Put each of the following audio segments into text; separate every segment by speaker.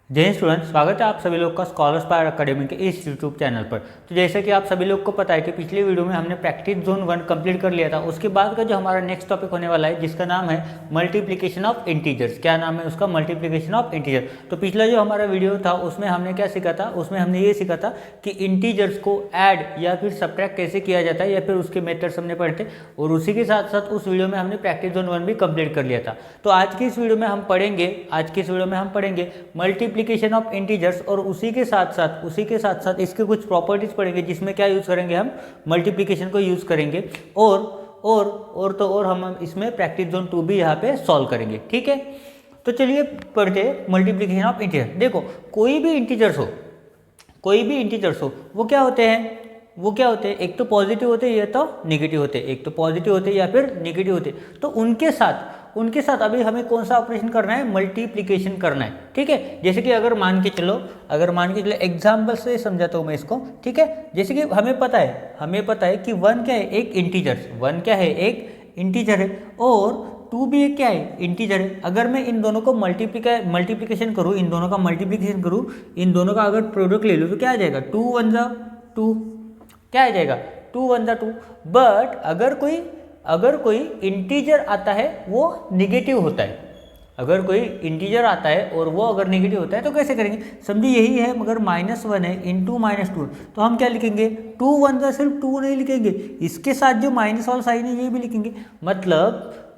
Speaker 1: जय हिंद स्टूडेंट, स्वागत है आप सभी लोग का स्कॉलर्स पावर अकेडमी के इस यूट्यूब चैनल पर। तो जैसे कि आप सभी लोग को पता है कि पिछले वीडियो में हमने प्रैक्टिस जोन 1 कंप्लीट कर लिया था। उसके बाद का जो हमारा नेक्स्ट टॉपिक होने वाला है जिसका नाम है मल्टीप्लिकेशन ऑफ इंटीजर्स। क्या नाम है उसका? Multiplication of integer. तो पिछला जो हमारा वीडियो था उसमें हमने क्या सीखा था? उसमें हमने ये सीखा था कि इंटीजर्स को ऐड या फिर सब्ट्रैक्ट कैसे किया जाता है या फिर उसके मेथड्स हमने पढ़े थे। और उसी के साथ साथ उस वीडियो में हमने प्रैक्टिस जोन 1 भी कंप्लीट कर लिया था। तो आज की इस वीडियो में हम पढ़ेंगे मल्टीप्लिकेशन ऑफ इंटीजर्स और उसी के साथ इसके कुछ प्रॉपर्टीज पढ़ेंगे जिसमें क्या यूज करेंगे, हम मल्टीप्लिकेशन को यूज करेंगे और हम इसमें प्रैक्टिस जोन 2 भी यहाँ पे सॉल्व करेंगे। ठीक है, तो चलिए पढ़ते मल्टीप्लिकेशन ऑफ इंटीजर। देखो कोई भी इंटीजर्स हो वो क्या होते हैं? एक तो पॉजिटिव होते हैं या तो नेगेटिव होते हैं। एक तो पॉजिटिव होते हैं या फिर नेगेटिव होते हैं। तो उनके साथ अभी हमें कौन सा ऑपरेशन करना है? मल्टीप्लिकेशन करना है। ठीक है, जैसे कि अगर मान के चलो एग्जाम्पल से समझाता हूँ मैं इसको। ठीक है, जैसे कि हमें पता है कि 1 क्या है? एक इंटीजर है और 2 भी एक क्या है? इंटीजर है। अगर मैं इन दोनों को मल्टीप्लिकेशन करूँ, इन दोनों का अगर प्रोडक्ट ले लूँ तो क्या आ जाएगा? 2 1 जा 2, क्या आ जाएगा? 2 1 जा 2। बट अगर कोई इंटीजर आता है वो निगेटिव होता है। अगर कोई इंटीजर आता है और वो अगर नेगेटिव होता है तो कैसे करेंगे? समझिए यही है, मगर -1 है इंटू -2 तो हम क्या लिखेंगे? 2 1 जा सिर्फ 2 नहीं लिखेंगे, इसके साथ जो माइनस वाला साइन है ये भी लिखेंगे।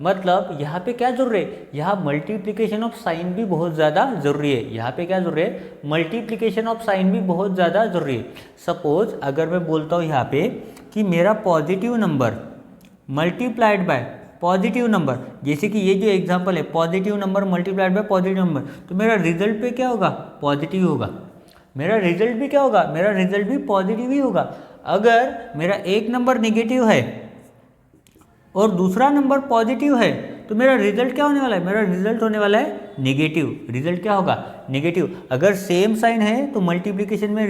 Speaker 1: मतलब यहाँ पे क्या जरूरी है? यहाँ मल्टीप्लिकेशन ऑफ साइन भी बहुत ज़्यादा जरूरी है। मल्टीप्लिकेशन ऑफ साइन भी बहुत ज़्यादा जरूरी है। सपोज अगर मैं बोलता हूँ यहाँ पे कि मेरा positive number multiplied bye positive number, जैसे कि ये जो एग्जांपल है positive number multiplied bye positive number, तो मेरा रिजल्ट पे क्या होगा? पॉजिटिव होगा। मेरा रिजल्ट भी क्या होगा? मेरा रिजल्ट भी पॉजिटिव ही होगा। अगर मेरा एक नंबर नेगेटिव है और दूसरा नंबर पॉजिटिव है तो मेरा रिजल्ट क्या होने वाला है? मेरा रिजल्ट होने वाला है नेगेटिव। रिजल्ट क्या होगा? नेगेटिव। अगर सेम साइन है तो मल्टीप्लिकेशन में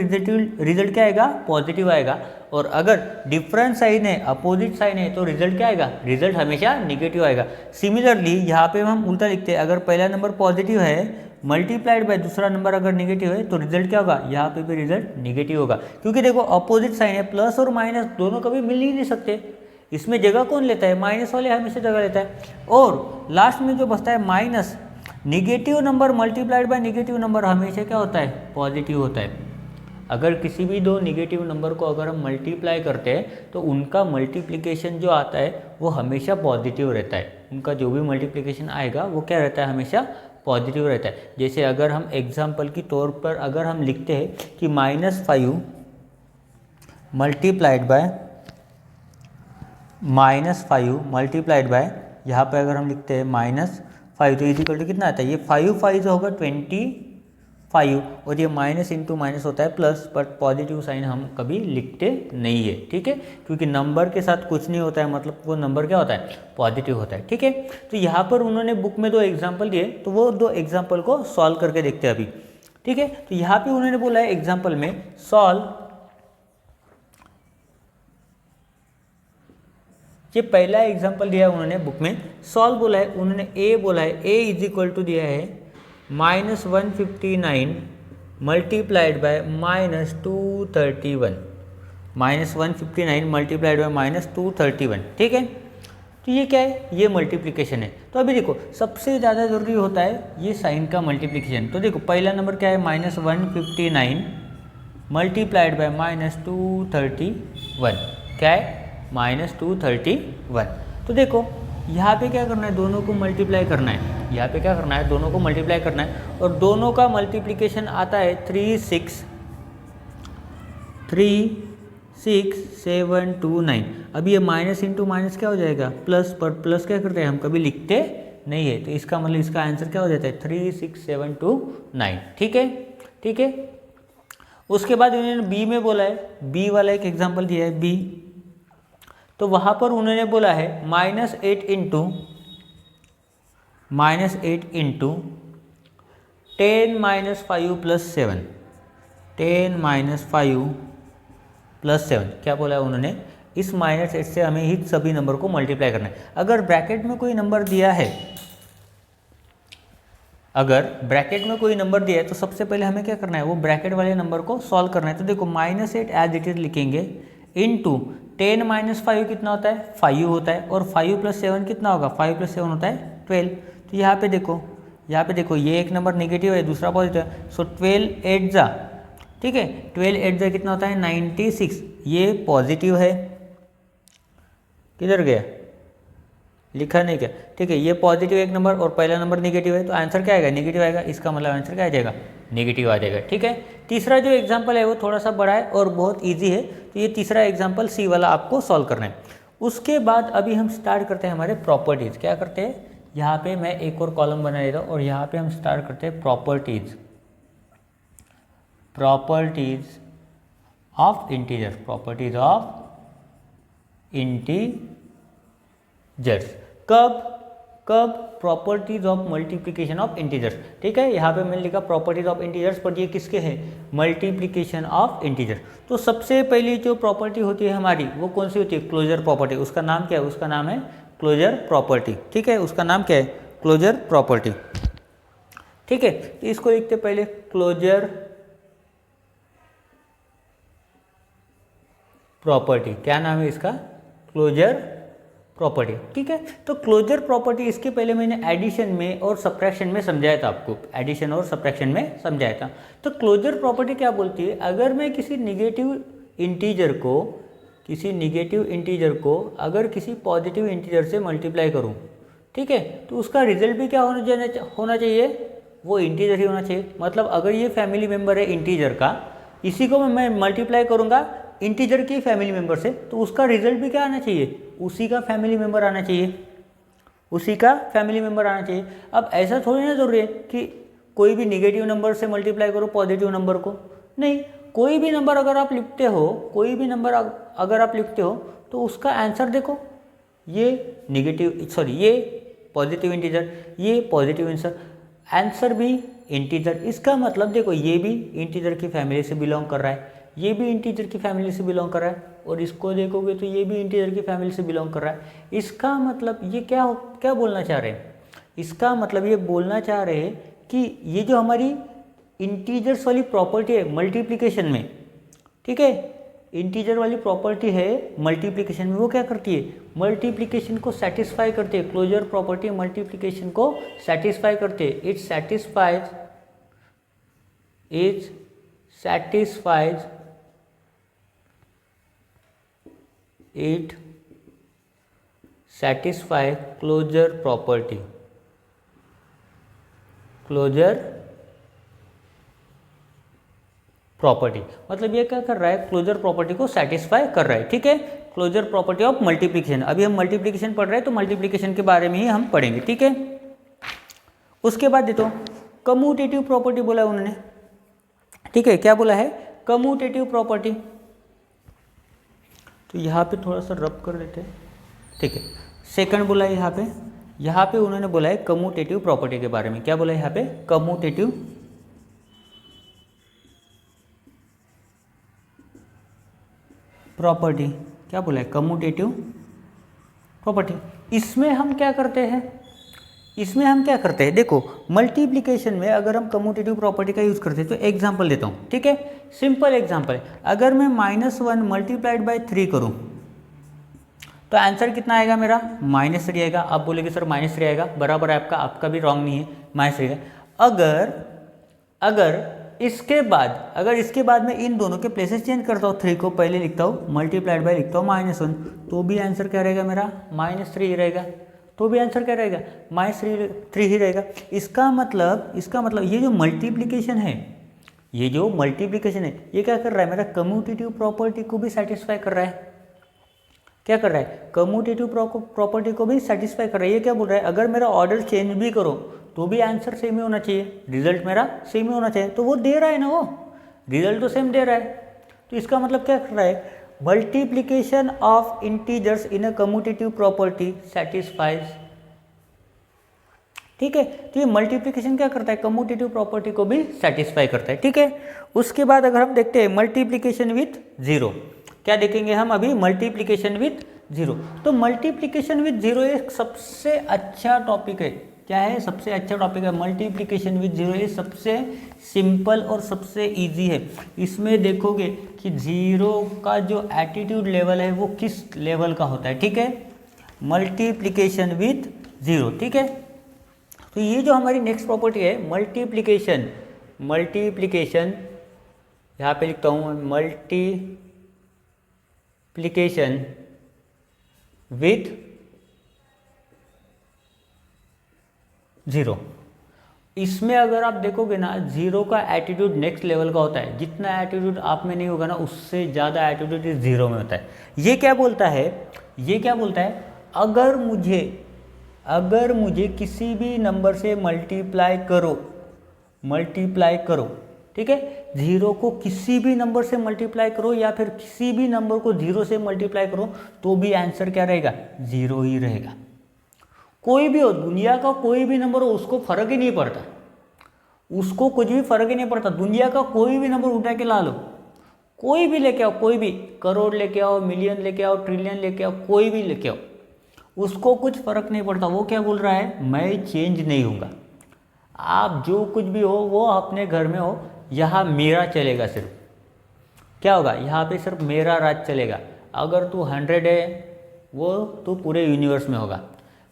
Speaker 1: रिजल्ट क्या आएगा? पॉजिटिव आएगा। और अगर डिफरेंट साइन है, अपोजिट साइन है, तो रिजल्ट क्या आएगा? रिजल्ट हमेशा नेगेटिव आएगा। सिमिलरली यहाँ पे हम उल्टा लिखते हैं, अगर पहला नंबर पॉजिटिव है मल्टीप्लाइड बाय दूसरा नंबर अगर नेगेटिव है तो रिजल्ट क्या होगा? यहाँ पे भी रिजल्ट नेगेटिव होगा, क्योंकि देखो अपोजिट साइन है, प्लस और माइनस दोनों कभी मिल ही नहीं सकते। इसमें जगह कौन लेता है? माइनस वाले हमेशा जगह लेता है। और लास्ट में जो बचता है minus, negative number multiplied by negative number हमेशा क्या होता है? पॉजिटिव होता है। अगर किसी भी दो नेगेटिव नंबर को अगर हम मल्टीप्लाई करते हैं तो उनका मल्टीप्लिकेशन जो आता है वो हमेशा पॉजिटिव रहता है। उनका जो भी मल्टीप्लिकेशन आएगा वो क्या रहता है? हमेशा पॉजिटिव रहता है। जैसे अगर हम एग्जाम्पल के तौर पर अगर हम लिखते हैं कि -5 मल्टीप्लाइड बाय यहाँ पर अगर हम लिखते हैं -5 तो इजिकल टू कितना आता है? ये 5 5 जो होगा 25 और ये माइनस इंटू माइनस होता है प्लस, बट पॉजिटिव साइन हम कभी लिखते नहीं है। ठीक है, क्योंकि नंबर के साथ कुछ नहीं होता है, मतलब वो नंबर क्या होता है? पॉजिटिव होता है। ठीक है, तो यहाँ पर उन्होंने बुक में 2 एग्जाम्पल दिए तो वो 2 एग्जाम्पल को सॉल्व करके देखते हैं अभी। ठीक है, तो यहाँ पे उन्होंने बोला है एग्जाम्पल में सॉल्व, ये पहला एग्जाम्पल दिया है उन्होंने बुक में, सॉल्व बोला है उन्होंने, ए बोला है, ए इज इक्वल टू दिया है -159 मल्टीप्लाइड बाय -231, -159 मल्टीप्लाइड बाय -231। ठीक है, तो ये क्या है? ये मल्टीप्लिकेशन है। तो अभी देखो सबसे ज़्यादा ज़रूरी होता है ये साइन का मल्टीप्लिकेशन। तो देखो पहला नंबर क्या है? -159 मल्टीप्लाइड बाय -231, क्या है? -231। तो देखो यहाँ पे क्या करना है? दोनों को मल्टीप्लाई करना है। और दोनों का मल्टीप्लिकेशन आता है 36729। अब ये माइनस इंटू माइनस क्या हो जाएगा? प्लस, पर प्लस क्या करते हैं हम? कभी लिखते नहीं है, तो इसका मतलब इसका आंसर क्या हो जाता है? 36729। ठीक है। उसके बाद उन्होंने बी में बोला है, बी वाला एक एग्जाम्पल दिया है बी, तो वहाँ पर उन्होंने बोला है -8 इंटू 10 - 5 + 7, 10 - 5 + 7 क्या बोला है उन्होंने? इस -8 से हमें ही सभी नंबर को मल्टीप्लाई करना है। अगर ब्रैकेट में कोई नंबर दिया है अगर ब्रैकेट में कोई नंबर दिया है तो सबसे पहले हमें क्या करना है, वो ब्रैकेट वाले नंबर को सॉल्व करना है। तो देखो -8 एज इट इज लिखेंगे इनटू 10 - 5 कितना होता है, 5 होता है, और 5 + 7 कितना होगा, 5 + 7 होता है 12। तो यहाँ पे देखो ये एक नंबर नेगेटिव है, दूसरा पॉजिटिव है, सो 12 8 जा, ठीक है, 12 8 जा कितना होता है 96, ये पॉजिटिव है, किधर गया, लिखा नहीं क्या, ठीक है, ये पॉजिटिव एक नंबर और पहला नंबर नेगेटिव है, तो आंसर क्या आएगा, नेगेटिव आएगा, इसका मतलब आंसर क्या आ जाएगा, नेगेटिव आ जाएगा। ठीक है, तीसरा जो एग्जांपल है वो थोड़ा सा बड़ा है और बहुत इजी है, तो ये तीसरा एग्जांपल सी वाला आपको सॉल्व करना है। उसके बाद अभी हम स्टार्ट करते हैं हमारे प्रॉपर्टीज़। क्या करते हैं, यहाँ पे मैं एक और कॉलम बना देता हूँ और यहाँ पे हम स्टार्ट करते हैं properties of integer, properties of integers. कब properties of multiplication of integers. ठीक है, यहाँ पे मैंने लिखा प्रॉपर्टीज ऑफ इंटीजर्स, पर ये किसके हैं, मल्टीप्लिकेशन ऑफ इंटीजर। तो सबसे पहली जो प्रॉपर्टी होती है हमारी वो कौन सी होती है, क्लोजर प्रॉपर्टी। उसका नाम क्या है, उसका नाम है क्लोजर प्रॉपर्टी। ठीक है, उसका नाम क्या है, क्लोजर प्रॉपर्टी। ठीक है, तो इसको लिखते पहले क्लोजर प्रॉपर्टी। क्या नाम है इसका, क्लोजर प्रॉपर्टी। ठीक है, तो क्लोजर प्रॉपर्टी इसके पहले मैंने एडिशन में और सब्ट्रैक्शन में समझाया था आपको, एडिशन और सब्ट्रैक्शन में समझाया था। तो क्लोजर प्रॉपर्टी क्या बोलती है, अगर मैं किसी निगेटिव इंटीजर को अगर किसी पॉजिटिव इंटीजर से मल्टीप्लाई करूं, ठीक है, तो उसका रिजल्ट भी क्या होना चाहिए, वो इंटीजर ही होना चाहिए। मतलब अगर ये फैमिली मेम्बर है इंटीजर का, इसी को मैं मल्टीप्लाई करूंगा इंटीजर की फैमिली मेम्बर से, तो उसका रिजल्ट भी क्या आना चाहिए, उसी का फैमिली मेम्बर आना चाहिए, उसी का फैमिली मेम्बर आना चाहिए। अब ऐसा थोड़ी ना जरूरी है कि कोई भी निगेटिव नंबर से मल्टीप्लाई करो पॉजिटिव नंबर को, नहीं, कोई भी नंबर अगर आप लिखते हो, कोई भी नंबर अगर आप लिखते हो तो उसका आंसर देखो, ये पॉजिटिव इंटीजर, ये पॉजिटिव आंसर भी इंटीजर। इसका मतलब देखो ये भी इंटीजर की फैमिली से बिलोंग कर रहा है, ये भी इंटीजर की फैमिली से बिलोंग कर रहा है, और इसको देखोगे तो ये भी इंटीजर की फैमिली से बिलोंग कर रहा है। इसका मतलब ये क्या बोलना चाह रहे हैं, इसका मतलब ये बोलना चाह रहे हैं कि ये जो हमारी इंटीजर्स वाली प्रॉपर्टी है मल्टीप्लिकेशन में, ठीक है, इंटीजर वाली प्रॉपर्टी है मल्टीप्लिकेशन में, वो क्या करती है, मल्टीप्लिकेशन को सेटिस्फाई करती है। क्लोजर प्रॉपर्टी मल्टीप्लिकेशन को सेटिस्फाई करते हैं। इट satisfy क्लोजर प्रॉपर्टी मतलब ये क्या कर रहा है, क्लोजर प्रॉपर्टी को सेटिस्फाई कर रहा है। ठीक है, क्लोजर प्रॉपर्टी ऑफ मल्टीप्लिकेशन। अभी हम मल्टीप्लिकेशन पढ़ रहे हैं तो मल्टीप्लिकेशन के बारे में ही हम पढ़ेंगे। ठीक है, उसके बाद देखो कम्यूटेटिव प्रॉपर्टी बोला है उन्होंने। ठीक है, क्या बोला है, कम्यूटेटिव प्रॉपर्टी। तो यहाँ पे थोड़ा सा रब कर देते हैं। ठीक है, सेकंड बोला है यहाँ पे उन्होंने बोला है कम्यूटेटिव प्रॉपर्टी के बारे में। क्या बोला है यहाँ पे, कम्यूटेटिव प्रॉपर्टी। क्या बोला है, कम्यूटेटिव प्रॉपर्टी। इसमें हम क्या करते हैं, देखो मल्टीप्लिकेशन में अगर हम कम्यूटेटिव प्रॉपर्टी का यूज़ करते हैं तो एग्जांपल देता हूँ। ठीक है, सिंपल एग्जांपल है, अगर मैं -1 मल्टीप्लाइड बाय 3 करूँ तो आंसर कितना आएगा मेरा, -3 आएगा। आप बोलेंगे सर -3 आएगा, बराबर है आपका भी रॉन्ग नहीं है, -3 है। अगर इसके बाद मैं इन दोनों के प्लेसेस चेंज करता हूँ, 3 को पहले लिखता हूँ मल्टीप्लाइड बाय लिखता हूँ -1, तो भी आंसर क्या रहेगा मेरा, -3 ही रहेगा। तो भी आंसर क्या रहेगा, -3 ही रहेगा। इसका मतलब ये जो मल्टीप्लिकेशन है, ये क्या कर रहा है, मेरा कम्यूटेटिव प्रॉपर्टी को भी सेटिस्फाई कर रहा है। क्या कर रहा है, कम्यूटेटिव प्रॉपर्टी को भी सेटिस्फाई कर रहा है। ये क्या बोल रहा है, अगर मेरा ऑर्डर चेंज भी करो तो भी आंसर सेम ही होना चाहिए, रिजल्ट मेरा सेम ही होना चाहिए। तो वो दे रहा है ना, वो रिजल्ट तो सेम दे रहा है। तो इसका मतलब क्या कर रहा है, multiplication of integers in a commutative property satisfies. ठीक है, तो ये मल्टीप्लिकेशन क्या करता है, कम्यूटेटिव प्रॉपर्टी को भी सेटिस्फाई करता है। ठीक है, उसके बाद अगर हम देखते हैं मल्टीप्लिकेशन विथ जीरो, क्या देखेंगे हम अभी, मल्टीप्लिकेशन विथ जीरो। तो मल्टीप्लिकेशन विथ जीरो एक सबसे अच्छा टॉपिक है, क्या है, सबसे अच्छा टॉपिक है मल्टीप्लिकेशन विद जीरो। ये सबसे सिंपल और सबसे इजी है। इसमें देखोगे कि जीरो का जो एटीट्यूड लेवल है वो किस लेवल का होता है, ठीक है, मल्टीप्लिकेशन विद जीरो, ठीक है। तो ये जो हमारी नेक्स्ट प्रॉपर्टी है मल्टीप्लिकेशन, मल्टीप्लिकेशन यहाँ पे लिखता हूँ मल्टीप्लिकेशन विथ जीरो। इसमें अगर आप देखोगे ना, जीरो का एटीट्यूड नेक्स्ट लेवल का होता है। जितना एटीट्यूड आप में नहीं होगा ना, उससे ज़्यादा एटीट्यूड इस जीरो में होता है। ये क्या बोलता है, ये क्या बोलता है, अगर मुझे किसी भी नंबर से मल्टीप्लाई करो, ठीक है, जीरो को किसी भी नंबर से मल्टीप्लाई करो या फिर किसी भी नंबर को जीरो से मल्टीप्लाई करो, तो भी आंसर क्या रहेगा, जीरो ही रहेगा। कोई भी हो, दुनिया का कोई भी नंबर हो, उसको फर्क ही नहीं पड़ता, उसको कुछ भी फर्क ही नहीं पड़ता। दुनिया का कोई भी नंबर उठा के ला लो, कोई भी लेके आओ, कोई भी, करोड़ लेके आओ, मिलियन लेके आओ, ट्रिलियन लेके आओ, कोई भी लेके आओ, उसको कुछ फर्क नहीं पड़ता। वो क्या बोल रहा है, मैं चेंज नहीं होऊंगा। आप जो कुछ भी हो, वो अपने घर में हो, यहाँ मेरा चलेगा सिर्फ। क्या होगा, यहाँ पे सिर्फ मेरा राज चलेगा। अगर तू 100 है, वो तू पूरे यूनिवर्स में होगा,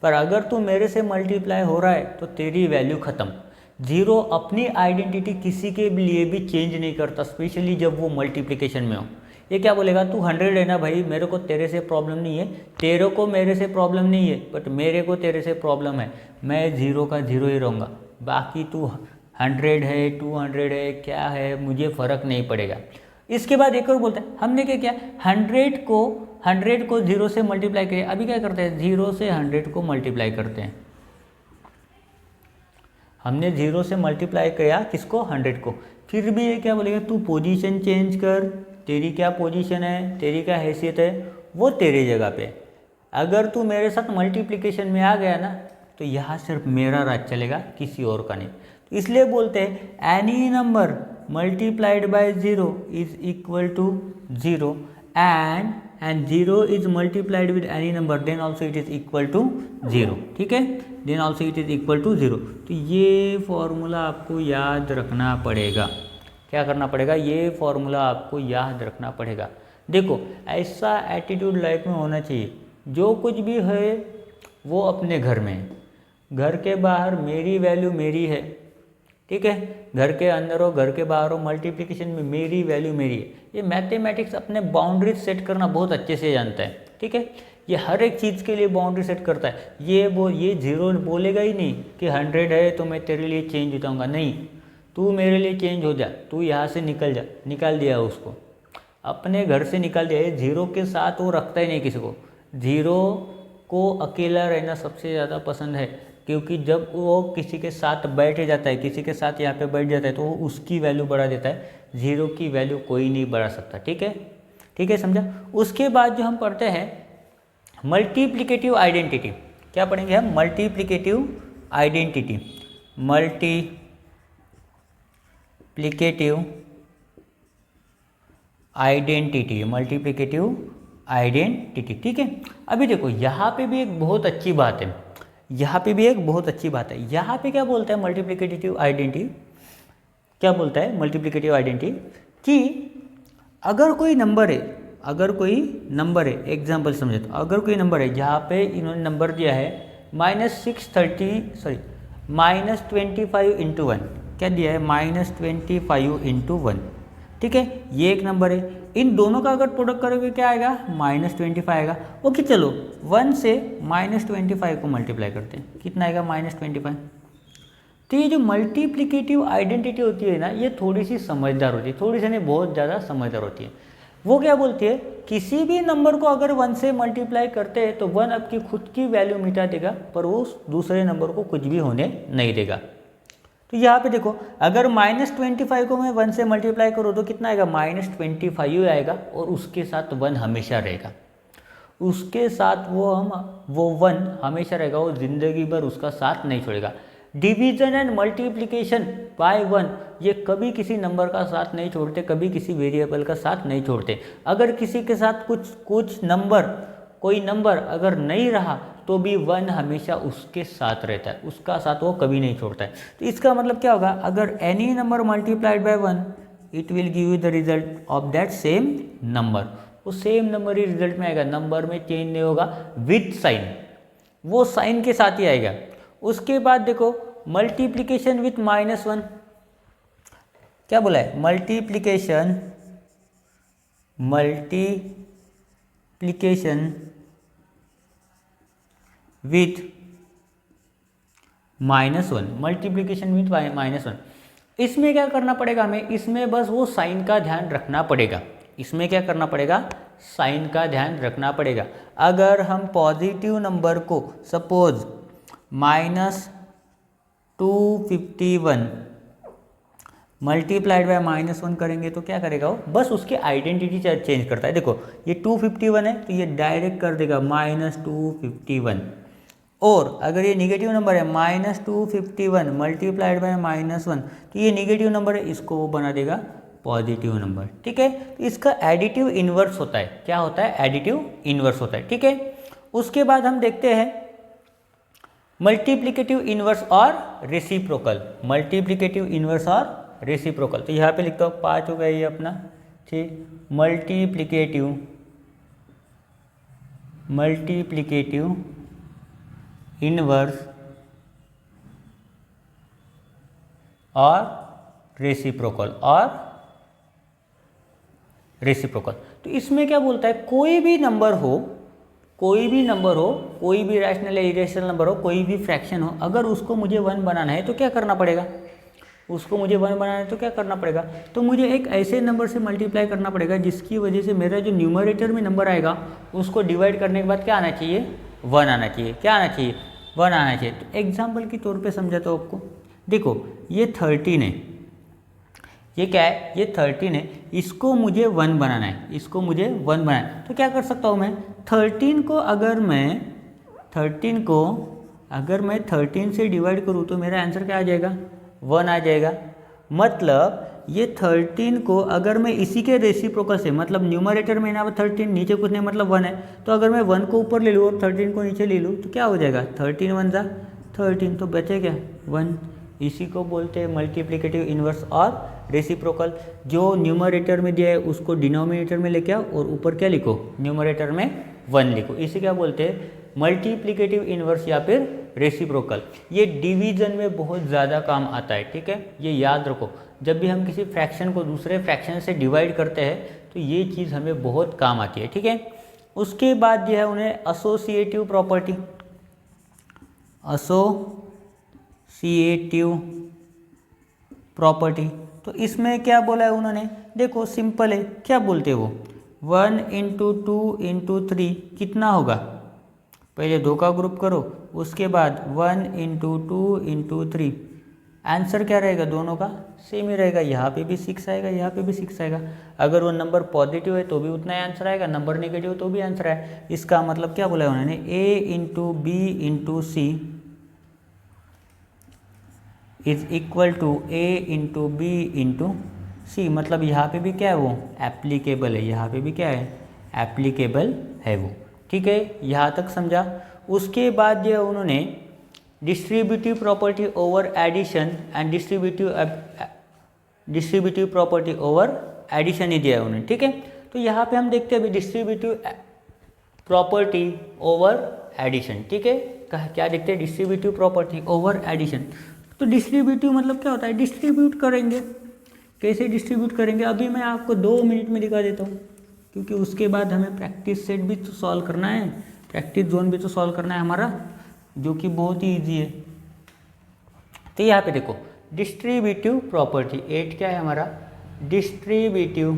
Speaker 1: पर अगर तू मेरे से मल्टीप्लाई हो रहा है तो तेरी वैल्यू ख़त्म। जीरो अपनी आइडेंटिटी किसी के लिए भी चेंज नहीं करता, स्पेशली जब वो मल्टीप्लिकेशन में हो। ये क्या बोलेगा, तू 100 है ना भाई, मेरे को तेरे से प्रॉब्लम नहीं है, तेरे को मेरे से प्रॉब्लम नहीं है, बट मेरे को तेरे से प्रॉब्लम है। मैं जीरो का जीरो ही रहूँगा, बाकी तू 100 है, 200 है, क्या है, मुझे फ़र्क नहीं पड़ेगा। इसके बाद एक और बोलता है, हमने क्या किया, 100 को जीरो से मल्टीप्लाई किया। अभी क्या करते हैं, जीरो से 100 को मल्टीप्लाई करते हैं। हमने जीरो से मल्टीप्लाई किया किसको, 100 को। फिर भी ये क्या बोलेगा, तू पोजीशन चेंज कर, तेरी क्या पोजीशन है, तेरी क्या हैसियत है, वो तेरी जगह पे। अगर तू मेरे साथ मल्टीप्लिकेशन में आ गया ना, तो यहाँ सिर्फ मेरा राज चलेगा, किसी और का नहीं। तो इसलिए बोलते हैं any number multiplied by zero is equal to zero, and zero is multiplied with any number, then also it is equal to zero, ठीक है, then also it is equal to zero. तो ये फॉर्मूला आपको याद रखना पड़ेगा। क्या करना पड़ेगा, ये फॉर्मूला आपको याद रखना पड़ेगा। देखो, ऐसा एटीट्यूड लाइफ में होना चाहिए, जो कुछ भी है वो अपने घर में है, घर के बाहर मेरी वैल्यू मेरी है, ठीक है, घर के अंदर हो, घर के बाहर हो, मल्टीप्लिकेशन में मेरी वैल्यू मेरी है। ये मैथमेटिक्स अपने बाउंड्रीज सेट करना बहुत अच्छे से जानता है, ठीक है, ये हर एक चीज़ के लिए बाउंड्री सेट करता है। ये जीरो बोलेगा ही नहीं कि 100 है तो मैं तेरे लिए चेंज हो जाऊँगा, नहीं, तू मेरे लिए चेंज हो जा, तू यहाँ से निकल जा, निकाल दिया उसको, अपने घर से निकाल दिया। ये जीरो के साथ वो रखता ही नहीं किसी को, जीरो को अकेला रहना सबसे ज़्यादा पसंद है, क्योंकि जब वो किसी के साथ बैठ जाता है, किसी के साथ यहाँ पे बैठ जाता है, तो वो उसकी वैल्यू बढ़ा देता है, जीरो की वैल्यू कोई नहीं बढ़ा सकता, ठीक है, ठीक है, समझा। उसके बाद जो हम पढ़ते हैं मल्टीप्लिकेटिव आइडेंटिटी, क्या पढ़ेंगे हम, मल्टीप्लिकेटिव आइडेंटिटी, मल्टीप्लिकेटिव आइडेंटिटी, ठीक है। अभी देखो, यहाँ पे भी एक बहुत अच्छी बात है, यहाँ पे क्या बोलता है मल्टीप्लिकेटिव आइडेंटिटी, क्या बोलता है मल्टीप्लिकेटिव आइडेंटिटी, कि अगर कोई नंबर है, एग्जाम्पल समझे तो, अगर कोई नंबर है जहाँ पे इन्होंने नंबर दिया है -25 इंटू 1, क्या दिया है, -25 इंटू 1, ठीक है, ये एक नंबर है। इन दोनों का अगर प्रोडक्ट करोगे क्या आएगा, -25 आएगा। ओके, चलो 1 से -25 को मल्टीप्लाई करते हैं, कितना आएगा, -25। तो ये जो मल्टीप्लिकेटिव आइडेंटिटी होती है ना, ये थोड़ी सी समझदार होती है, थोड़ी सी नहीं, बहुत ज़्यादा समझदार होती है। वो क्या बोलती है, किसी भी नंबर को अगर 1 से मल्टीप्लाई करते हैं तो 1 आपकी खुद की वैल्यू मिटा देगा, पर वो दूसरे नंबर को कुछ भी होने नहीं देगा। तो यहाँ पे देखो, अगर -25 को मैं 1 से मल्टीप्लाई करूँ तो कितना आएगा, -25 आएगा, और उसके साथ 1 हमेशा रहेगा, उसके साथ वो 1 हमेशा रहेगा, वो ज़िंदगी भर उसका साथ नहीं छोड़ेगा। डिवीजन एंड मल्टीप्लिकेशन बाय 1 ये कभी किसी नंबर का साथ नहीं छोड़ते, कभी किसी वेरिएबल का साथ नहीं छोड़ते। अगर किसी के साथ कोई नंबर अगर नहीं रहा तो भी 1 हमेशा उसके साथ रहता है, उसका साथ वो कभी नहीं छोड़ता है। तो इसका मतलब क्या होगा, अगर any number multiplied bye 1 it will give you the result of that same number. वो सेम नंबर ही रिजल्ट में आएगा, नंबर में चेंज नहीं होगा विथ साइन, वो साइन के साथ ही आएगा। उसके बाद देखो मल्टीप्लिकेशन विथ -1, क्या बोला है, मल्टीप्लिकेशन विथ -1, मल्टीप्लिकेशन विथ -1, इसमें क्या करना पड़ेगा हमें, इसमें बस वो साइन का ध्यान रखना पड़ेगा। इसमें क्या करना पड़ेगा, साइन का ध्यान रखना पड़ेगा। अगर हम पॉजिटिव नंबर को सपोज -251 मल्टीप्लाइड बाय -1 करेंगे तो क्या करेगा वो, बस उसकी आइडेंटिटी चेंज करता है। देखो ये 251 है तो ये डायरेक्ट कर देगा -251, और अगर ये निगेटिव नंबर है -251 मल्टीप्लाइड बाय -1 तो ये निगेटिव नंबर है, इसको वो बना देगा पॉजिटिव नंबर। ठीक है, तो इसका एडिटिव इन्वर्स होता है। क्या होता है, एडिटिव इन्वर्स होता है। ठीक है, उसके बाद हम देखते हैं मल्टीप्लिकेटिव इन्वर्स और रेसिप्रोकल। मल्टीप्लिकेटिव इन्वर्स और रेसिप्रोकल, तो यहाँ पे लिखता हूँ 5 हो गया ये अपना। ठीक, मल्टीप्लिकेटिव इन्वर्स और रेसिप्रोकल तो इसमें क्या बोलता है, कोई भी नंबर हो, कोई भी रैशनल या इरेशनल नंबर हो, कोई भी फ्रैक्शन हो, अगर उसको मुझे 1 बनाना है तो क्या करना पड़ेगा, तो मुझे एक ऐसे नंबर से मल्टीप्लाई करना पड़ेगा जिसकी वजह से मेरा जो न्यूमरेटर में नंबर आएगा उसको डिवाइड करने के बाद क्या आना चाहिए, 1 आना चाहिए। क्या आना चाहिए, 1 आना चाहिए। तो एग्जाम्पल के तौर पे समझाता हूँ आपको। देखो ये 13 है, ये क्या है, ये 13 है, इसको मुझे 1 बनाना है, तो क्या कर सकता हूँ मैं, 13 को अगर मैं 13 से डिवाइड करूँ तो मेरा आंसर क्या आ जाएगा, 1 आ जाएगा। मतलब ये 13 को अगर मैं इसी के रेसिप्रोकल से, मतलब न्यूमरेटर में ना 13 नीचे कुछ नहीं मतलब 1 है, तो अगर मैं 1 को ऊपर ले लूँ और 13 को नीचे ले लूँ तो क्या हो जाएगा, 13 1 जा 13, तो बचे क्या 1। इसी को बोलते हैं मल्टीप्लिकेटिव इन्वर्स और रेसिप्रोकल। जो न्यूमरेटर में दिया है उसको डिनोमिनेटर में लेके आओ और ऊपर क्या लिखो, न्यूमरेटर में 1 लिखो। इसे क्या बोलते हैं, मल्टीप्लिकेटिव इन्वर्स या फिर रेसिप्रोकल। ये डिवीजन में बहुत ज़्यादा काम आता है। ठीक है, ये याद रखो, जब भी हम किसी फ्रैक्शन को दूसरे फ्रैक्शन से डिवाइड करते हैं तो ये चीज़ हमें बहुत काम आती है। ठीक है, उसके बाद जो है उन्हें एसोसिएटिव प्रॉपर्टी, तो इसमें क्या बोला है उन्होंने, देखो सिंपल है, क्या बोलते हैं वो, 1 × 2 × 3 कितना होगा, पहले 2 का ग्रुप करो, उसके बाद 1 × 2 × 3, आंसर क्या रहेगा, दोनों का सेम ही रहेगा। यहाँ पे भी 6 आएगा, यहाँ पे भी 6 आएगा। अगर वो नंबर पॉजिटिव है तो भी उतना ही आंसर आएगा, नंबर नेगेटिव है तो भी आंसर आएगा। इसका मतलब क्या बोला है उन्होंने, A × B × C is equal to A × B × C। मतलब यहाँ पे भी क्या है, वो एप्लीकेबल है, यहाँ पे भी क्या है, एप्लीकेबल है वो। ठीक है, यहाँ तक समझा। उसके बाद जो उन्होंने distributive property over addition and distributive property over addition ही दिया है उन्होंने। ठीक है, तो यहाँ पे हम देखते हैं अभी डिस्ट्रीब्यूटिव प्रॉपर्टी ओवर एडिशन। ठीक है, क्या देखते हैं, डिस्ट्रीब्यूटिव प्रॉपर्टी ओवर एडिशन। तो डिस्ट्रीब्यूटिव मतलब क्या होता है, डिस्ट्रीब्यूट करेंगे। कैसे डिस्ट्रीब्यूट करेंगे, अभी मैं आपको 2 मिनट में दिखा देता हूँ, क्योंकि उसके बाद हमें प्रैक्टिस सेट भी तो सॉल्व करना है, प्रैक्टिस जोन भी तो सॉल्व करना है हमारा, जो कि बहुत ही ईजी है। तो यहाँ पे देखो डिस्ट्रीब्यूटिव प्रॉपर्टी 8 क्या है हमारा, डिस्ट्रीब्यूटिव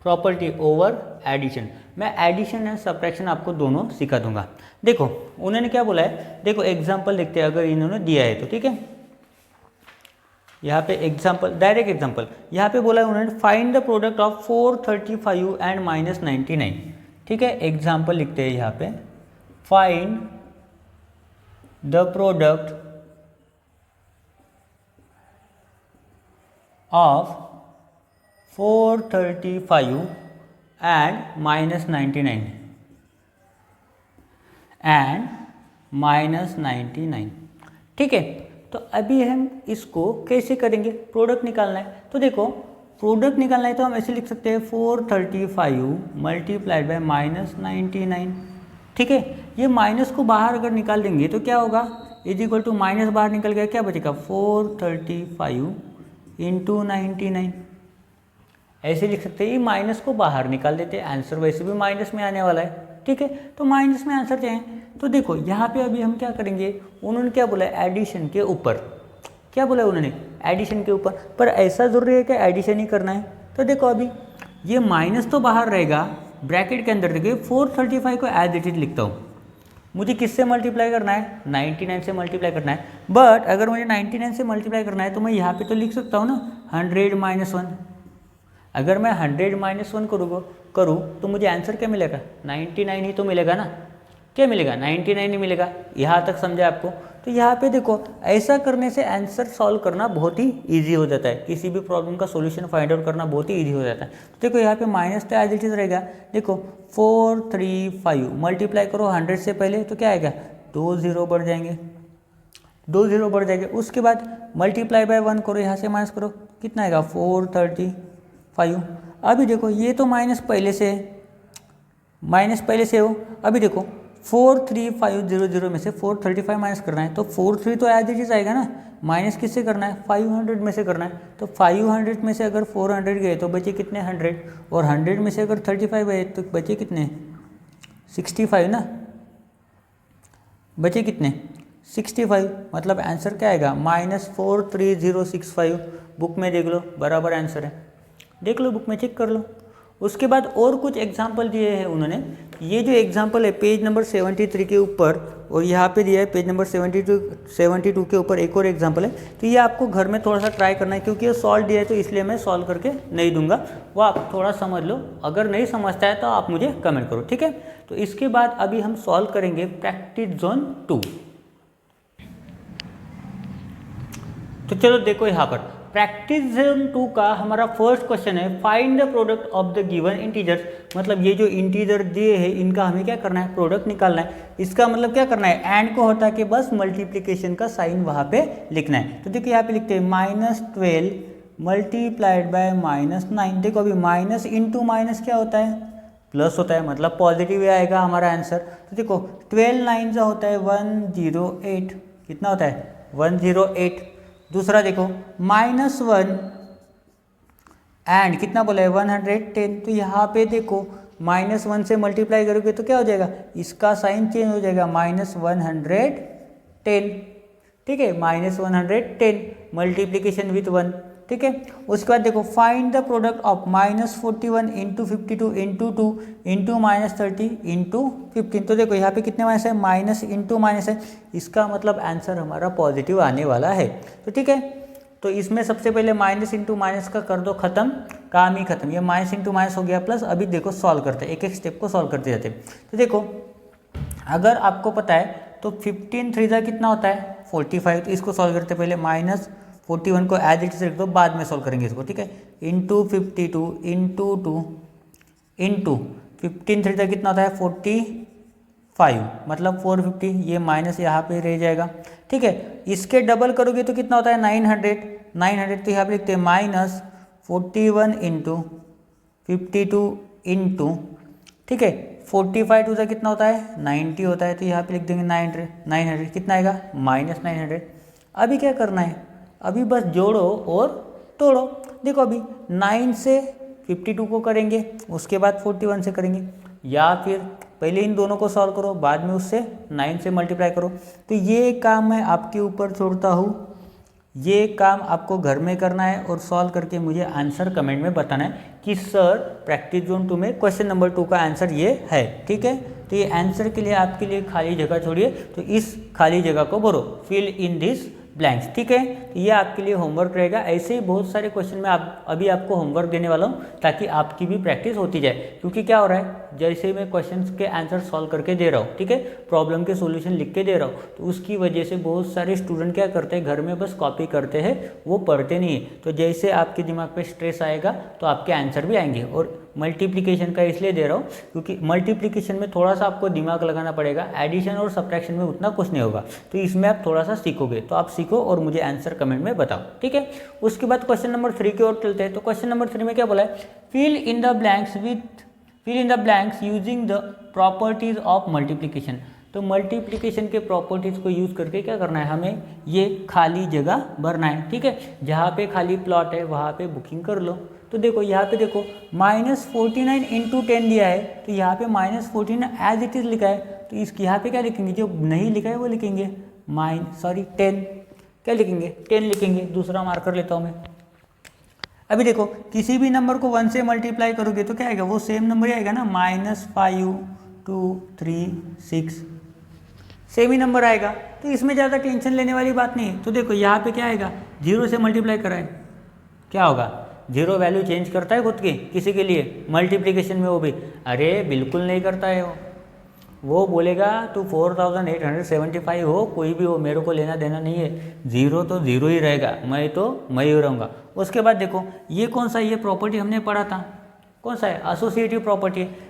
Speaker 1: प्रॉपर्टी ओवर एडिशन। मैं एडिशन एंड सब्ट्रैक्शन आपको दोनों सिखा दूंगा। देखो उन्होंने क्या बोला है, देखो एग्जांपल देखते हैं, अगर इन्होंने दिया है तो। ठीक है, यहाँ पे एग्जांपल, डायरेक्ट एग्जांपल यहाँ पे बोला है उन्होंने, find the product of 435 and -99। ठीक है, एग्जांपल लिखते हैं यहाँ पे, find the product of 435 and -99 and -99। ठीक है, तो अभी हम इसको कैसे करेंगे, प्रोडक्ट निकालना है। तो देखो प्रोडक्ट निकालना है तो हम ऐसे लिख सकते हैं 435 मल्टीप्लाइड बाय -99। ठीक है, ये माइनस को बाहर अगर निकाल देंगे तो क्या होगा, इज इक्वल टू माइनस बाहर निकल गया, क्या बचेगा 435 इंटू 99। ऐसे लिख सकते हैं, ये माइनस को बाहर निकाल देते हैं, आंसर वैसे भी माइनस में आने वाला है। ठीक है, तो माइनस में आंसर चाहिए। तो देखो यहाँ पे अभी हम क्या करेंगे, उन्होंने क्या बोला एडिशन के ऊपर, क्या बोला उन्होंने एडिशन के ऊपर, पर ऐसा जरूरी है कि एडिशन ही करना है। तो देखो अभी ये माइनस तो बाहर रहेगा, ब्रैकेट के अंदर देखिए 435 को एज इट इज लिखता हूँ। मुझे किससे मल्टीप्लाई करना है, 99 से मल्टीप्लाई करना है। बट अगर मुझे 99 से मल्टीप्लाई करना है तो मैं यहाँ पे तो लिख सकता हूँ ना 100 - 1। अगर मैं 100 - 1 करूँ तो मुझे आंसर क्या मिलेगा, 99 ही तो मिलेगा ना। क्या मिलेगा, 99 ही मिलेगा। यहाँ तक समझा आपको। तो यहाँ पे देखो ऐसा करने से आंसर सॉल्व करना बहुत ही इजी हो जाता है, किसी भी प्रॉब्लम का सॉल्यूशन फाइंड आउट करना बहुत ही इजी हो जाता है। तो देखो यहाँ पे माइनस तो एज इट इज रहेगा। देखो 435 मल्टीप्लाई करो 100 से पहले तो क्या आएगा, 2 0 बढ़ जाएंगे, 2 0 बढ़ जाएंगे। उसके बाद मल्टीप्लाई बाय 1 करो, यहाँ से माइनस करो, कितना आएगा 435। अभी देखो ये तो माइनस पहले से है, माइनस पहले से हो। अभी देखो 43500 में से 435 माइनस करना है तो 43 तो एज इट इज आएगा ना, माइनस किससे करना है 500 में से करना है। तो 500 में से अगर 400 गए तो बचे कितने 100, और 100 में से अगर 35 गए तो बचे कितने 65 ना, बचे कितने 65। मतलब आंसर क्या आएगा -43065। बुक में देख लो बराबर आंसर है, देख लो बुक में चेक कर लो। उसके बाद और कुछ एग्जाम्पल दिए हैं उन्होंने। ये जो एग्जाम्पल है पेज नंबर 73 के ऊपर, और यहाँ पे दिया है पेज नंबर 72 के ऊपर एक और एग्जाम्पल है। तो ये आपको घर में थोड़ा सा ट्राई करना है, क्योंकि ये सॉल्व दिया है तो इसलिए मैं सॉल्व करके नहीं दूंगा, वो आप थोड़ा समझ लो। अगर नहीं समझता है तो आप मुझे कमेंट करो, ठीक है। तो इसके बाद अभी हम सॉल्व करेंगे प्रैक्टिस जोन 2। तो चलो देखो यहाँ पर प्रैक्टिस जोन 2 का हमारा फर्स्ट क्वेश्चन है, find the product of the given integers. मतलब ये जो इंटीजर दिए हैं इनका हमें क्या करना है, प्रोडक्ट निकालना है। इसका मतलब क्या करना है, एंड को होता है कि बस मल्टीप्लीकेशन का साइन वहाँ पे लिखना है। तो देखिए यहाँ पे लिखते हैं -12 मल्टीप्लाइड बाय -9। देखो अभी माइनस इंटू माइनस क्या होता है, प्लस होता है, मतलब पॉजिटिव आएगा हमारा आंसर। तो देखो 12 9 का होता है 108, कितना होता है 108। दूसरा देखो -1 एंड कितना बोला है 110। तो यहाँ पे देखो -1 से मल्टीप्लाई करोगे तो क्या हो जाएगा, इसका साइन चेंज हो जाएगा -110। ठीक है, -110 मल्टीप्लीकेशन विथ 1। ठीक है, उसके बाद देखो find the product of -41 into 52 into 2 into -30 into 15। तो देखो यहाँ पे कितने माइनस है, माइनस इंटू माइनस है, इसका मतलब आंसर हमारा पॉजिटिव आने वाला है। तो ठीक है, तो इसमें सबसे पहले माइनस इंटू माइनस का कर दो खत्म, काम ही खत्म। ये माइनस इंटू माइनस हो गया प्लस। अभी देखो सॉल्व करते हैं, एक एक स्टेप को सॉल्व करते जाते हैं। तो देखो अगर आपको पता है तो 15 3 कितना होता है 45। तो इसको सॉल्व करते पहले -41 को एज इट इज रख दो, बाद में सॉल्व करेंगे इसको, ठीक है। इंटू 52 इंटू 2 इंटू 15 3 कितना होता है 45, मतलब 450। ये माइनस यहाँ पे रह जाएगा, ठीक है। इसके डबल करोगे तो कितना होता है 900। तो यहाँ पे लिखते हैं -41 इंटू 52 इंटू, ठीक है, 45 2 कितना होता है 90 होता है। तो यहाँ पे लिख देंगे 900 कितना आएगा -900। अभी क्या करना है, अभी बस जोड़ो और तोड़ो। देखो अभी 9 से 52 को करेंगे, उसके बाद 41 से करेंगे, या फिर पहले इन दोनों को सॉल्व करो, बाद में उससे 9 से मल्टीप्लाई करो। तो ये काम मैं आपके ऊपर छोड़ता हूँ, ये काम आपको घर में करना है और सॉल्व करके मुझे आंसर कमेंट में बताना है कि सर प्रैक्टिस जोन 2 में क्वेश्चन नंबर 2 का आंसर ये है, ठीक है। तो ये आंसर के लिए आपके लिए खाली जगह छोड़िए, तो इस खाली जगह को भरो, फिल इन दिस ब्लैंक्स। ठीक है, तो ये आपके लिए होमवर्क रहेगा। ऐसे ही बहुत सारे क्वेश्चन में अभी आपको होमवर्क देने वाला हूँ ताकि आपकी भी प्रैक्टिस होती जाए। क्योंकि क्या हो रहा है, जैसे मैं क्वेश्चन के आंसर सॉल्व करके दे रहा हूँ, ठीक है, प्रॉब्लम के सोल्यूशन लिख के दे रहा हूँ, तो उसकी वजह से बहुत सारे स्टूडेंट क्या करते हैं, घर में बस कॉपी करते हैं, वो पढ़ते नहीं है। तो जैसे आपके दिमाग पे स्ट्रेस आएगा तो आपके आंसर भी आएंगे। और मल्टीप्लिकेशन का इसलिए दे रहा हूँ क्योंकि मल्टीप्लिकेशन में थोड़ा सा आपको दिमाग लगाना पड़ेगा, एडिशन और सब्ट्रैक्शन में उतना कुछ नहीं होगा। तो इसमें आप थोड़ा सा सीखोगे, तो आप सीखो और मुझे आंसर कमेंट में बताओ। ठीक है, उसके बाद क्वेश्चन नंबर 3 की ओर चलते हैं। तो क्वेश्चन नंबर 3 में क्या बोला है, fill in the blanks using the properties of multiplication. तो मल्टीप्लिकेशन के प्रॉपर्टीज़ को यूज़ करके क्या करना है, हमें ये खाली जगह भरना है। ठीक है, जहाँ पे खाली प्लॉट है वहाँ पे बुकिंग कर लो। तो देखो यहाँ पे देखो -49 × 10 दिया है, तो यहाँ पे -49 एज इट इज़ लिखा है। तो इस यहाँ पे क्या लिखेंगे, जो नहीं लिखा है वो लिखेंगे 10। क्या लिखेंगे, 10 लिखेंगे। दूसरा मार्कर लेता हूँ मैं। अभी देखो किसी भी नंबर को 1 से मल्टीप्लाई करोगे तो क्या आएगा, वो सेम नंबर ही आएगा ना, -5 2 3 6 सेम ही नंबर आएगा। तो इसमें ज़्यादा टेंशन लेने वाली बात नहीं है। तो देखो यहाँ पे क्या आएगा, 0 से मल्टीप्लाई कराए क्या होगा, 0 वैल्यू चेंज करता है खुद की किसी के लिए मल्टीप्लिकेशन में, वो भी अरे बिल्कुल नहीं करता है। वो बोलेगा तू 4875 हो, कोई भी हो, मेरे को लेना देना नहीं है, 0 तो 0 ही रहेगा, मैं ही रहूँगा। उसके बाद देखो ये कौन सा, ये प्रॉपर्टी हमने पढ़ा था, कौन सा है, एसोसिएटिव प्रॉपर्टी है।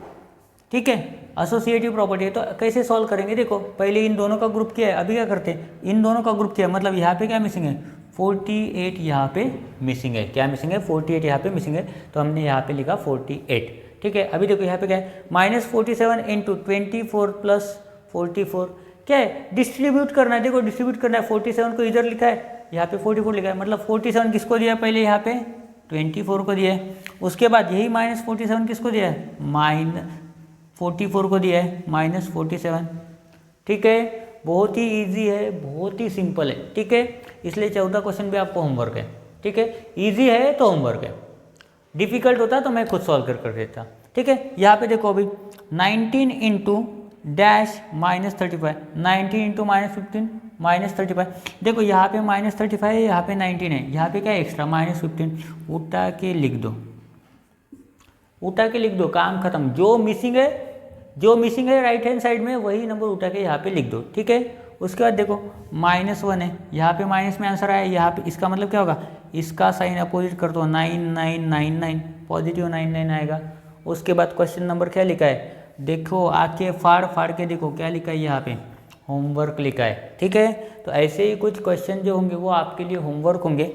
Speaker 1: ठीक है, एसोसिएटिव प्रॉपर्टी है। तो कैसे सॉल्व करेंगे, देखो पहले इन दोनों का ग्रुप किया है, अभी क्या करते हैं, इन दोनों का ग्रुप किया है, मतलब यहाँ पे क्या मिसिंग है, 48 यहाँ पे मिसिंग है। क्या मिसिंग है, 48 यहाँ पे मिसिंग है, तो हमने यहाँ पे लिखा 48। ठीक है, अभी देखो यहाँ पे क्या है, -47 × 24 + 44 क्या है, डिस्ट्रीब्यूट करना है। देखो डिस्ट्रीब्यूट करना है, 47 को इधर लिखा है, यहाँ पे 44 लिखा है, मतलब 47 किसको दिया है, पहले यहाँ पे 24 को दिया है। उसके बाद यही -47 किसको दिया है, -44 को दिया है, -47। ठीक है, बहुत ही इजी है, बहुत ही सिंपल है। ठीक है, इसलिए 14 क्वेश्चन भी आपको होमवर्क है। ठीक है, इजी है तो होमवर्क है, डिफिकल्ट होता तो मैं खुद सॉल्व कर देता। ठीक है, यहाँ पे देखो अभी 19 × -35, 19 × -15 -35। देखो यहाँ पे -35 है, यहाँ पे 19 है, यहाँ पे क्या है एक्स्ट्रा -15, उठा के लिख दो, काम खत्म। जो मिसिंग है राइट हैंड साइड में, वही नंबर उठा के यहाँ पे लिख दो। ठीक है, उसके बाद देखो -1 है, यहाँ पे माइनस में आंसर आया, यहाँ पे इसका मतलब क्या होगा, इसका साइन अपोजिट कर दो, 9999 पॉजिटिव 99 आएगा। उसके बाद क्वेश्चन नंबर क्या लिखा है, देखो आके फाड़ के देखो क्या लिखा है, यहाँ पे होमवर्क लिखा है। ठीक है, तो ऐसे ही कुछ क्वेश्चन जो होंगे वो आपके लिए होमवर्क होंगे,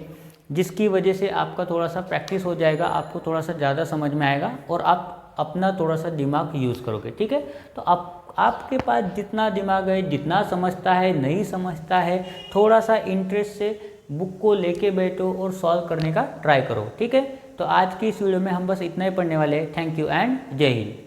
Speaker 1: जिसकी वजह से आपका थोड़ा सा प्रैक्टिस हो जाएगा, आपको थोड़ा सा ज़्यादा समझ में आएगा और आप अपना थोड़ा सा दिमाग यूज़ करोगे। ठीक है, तो आपके पास जितना दिमाग है, जितना समझता है, नहीं समझता है, थोड़ा सा इंटरेस्ट से बुक को लेके बैठो और सॉल्व करने का ट्राई करो। ठीक है, तो आज की इस वीडियो में हम बस इतना ही पढ़ने वाले हैं। थैंक यू एंड जय हिंद।